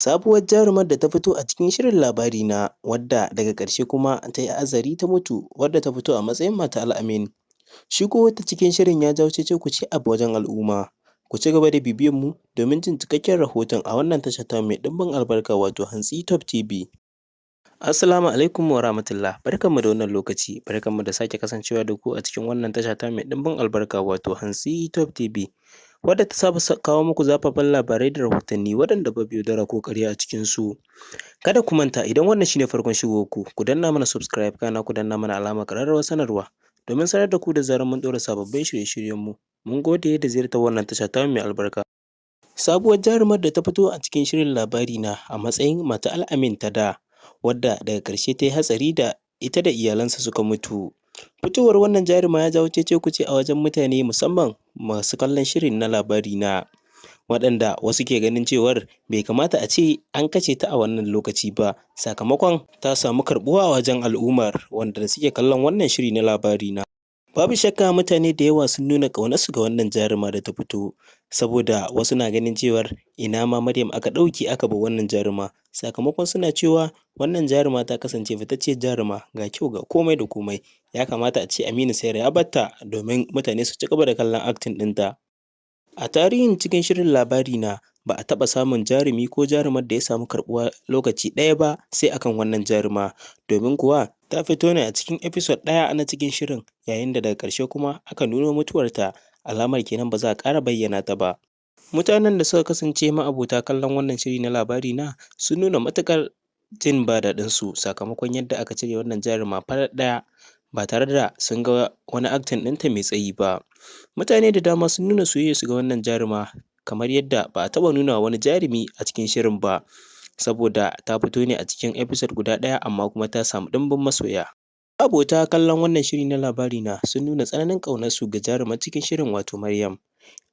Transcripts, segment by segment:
Sabuwar jarumar da ta fito a cikin shirin Labarina, wadda daga ƙarshe kuma ta yi azari ta mutu, wadda ta fito a matsayin matar Al-amin. Shigowarta cikin shirin ya jawo cece-kuce a wajen al'umma. Ku ci gaba da bibiyar mu domin jin cikakken rahoton a wannan tasha tamu mai ɗimbin albarka, wato Hantsi Top TV. Assalamu alaikum wa rahmatullah, barkanmu da wannan lokaci, barkanmu da sake kasancewa da ku a cikin wannan tasha tamu mai ɗimbin albarka, wato Hantsi Top TV, wadda ta saba kawo muku zafafan labarai da rahotanni waɗanda babu yaudara ko ƙarya a cikinsu. Kada ku manta, idan wannan shi ne farkon shigowarku, ku danna mana subscribe, kana ku danna mana alamar ƙararrawar sanarwa domin sanar da ku da zarar mun ɗora sababbin shirye-shiryenmu. Mun gode da ziyartar wannan tasha tamu mai albarka. Sabuwar jarumar da ta fito a cikin shirin Labarina a matsayin matar Al-amin ta da, wadda daga ƙarshe ta yi hatsari da ita da iyalansa suka mutu. Fitowar wannan jaruma ya jawo cece-kuce a wajen mutane, musamman masu kallon shirin na Labarina, waɗanda wasu ke ganin cewar bai kamata a ce an kashe ta a wannan lokaci ba, sakamakon ta samu karɓuwa a wajen al'ummar wanda suke kallon wannan shiri na Labarina. Babu shakka mutane da yawa sun nuna ƙaunarsu ga wannan jaruma da ta fito, saboda wasu na ganin cewar ina ma Maryam aka ɗauke aka bar wannan jaruma, sakamakon suna cewa wannan jaruma ta kasance fitacciyar jaruma, ga kyau ga komai da komai, ya kamata a ce Aminu Saira ya bar ta domin mutane su ci gaba da kallon acting ɗinta. A tarihin cikin shirin Labarina, ba a taɓa samun jarumi ko jarumar da ya samu karɓuwa lokaci ɗaya ba sai akan wannan jaruma, domin kuwa ta fito ne a cikin episode ɗaya na cikin shirin, yayin da daga ƙarshe kuma aka nuno mutuwarta, alamar kenan ba za a ƙara bayyana ta ba. Mutanen da suka kasance ma'abota kallon wannan shiri na Labarina sun nuna matuƙar jin ba daɗinsu, sakamakon yadda aka cire wannan jaruma farat ɗaya ba tare da sun ga wani acting ɗinta mai tsayi ba. Mutane da dama sun nuna soyayyarsu ga wannan jaruma, kamar yadda ba a taɓa nuna wani jarumi a cikin shirin ba, saboda ta fito ne a cikin episode guda ɗaya amma kuma ta samu ɗimbin masoya. Ma'abota kallon wannan shiri na Labarina sun nuna tsananin ƙaunarsu ga jarumar cikin shirin, wato Maryam,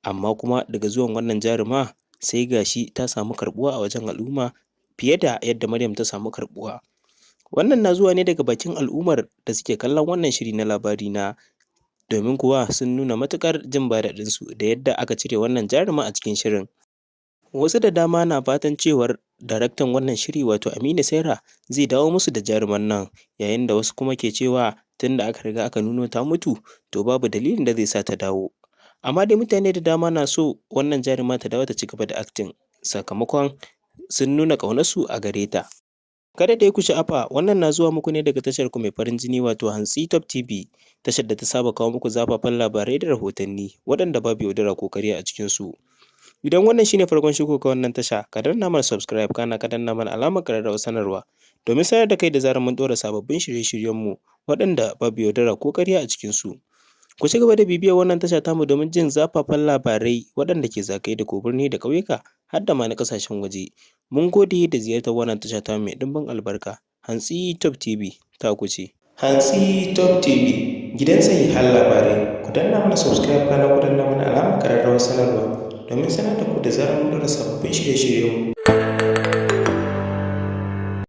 amma kuma daga zuwan wannan jaruma sai ga shi ta samu karɓuwa a wajen al'umma fiye da yadda Maryam ta samu karɓuwa. Wannan na zuwa ne daga bakin al'ummar da suke kallon wannan shiri na Labarina, domin kuwa sun nuna matuƙar jin ba daɗinsu da yadda aka cire wannan jaruma a cikin shirin. Wasu da dama na fatan cewar daraktan wannan shiri, wato Aminu Saira, zai dawo musu da jarumar nan, yayin da wasu kuma ke cewa tun da aka riga aka nuno ta mutu, to babu dalilin da zai sa ta dawo. Amma dai mutane da dama na so wannan jaruma ta dawo ta ci gaba da acting, sakamakon sun nuna ƙaunarsu a gare ta. Kada dai ku sha'afa, wannan na zuwa muku ne daga tashar ku mai farin jini, wato Hantsi Top TV, tashar da ta saba kawo muku zafafan labarai da rahotanni waɗanda babu yaudara ko ƙarya a cikinsu. Idan wannan shine farkon shigo ka wannan tasha, ka danna mana subscribe, kana ka danna mana alamar ƙararrawar sanarwa domin sanar da kai da zarar mun ɗora sababbin shirye-shiryenmu waɗanda babu yaudara ko ƙarya a cikinsu. Ku ci gaba da bibiyar wannan tasha tamu domin jin zafafan labarai waɗanda ke zagaye da ko birni da ƙauyuka har da ma na ƙasashen waje. Mun gode da ziyartar wannan tasha tamu mai ɗimbin albarka. Hantsi Top TV taku ce. Hantsi Top TV, gidan sahihan labarai. Ku danna mana subscribe, kana ku danna mana alamar ƙararrawar sanarwa domin sanar da ku da zarar mun ɗora sababbin shirye-shiryenmu.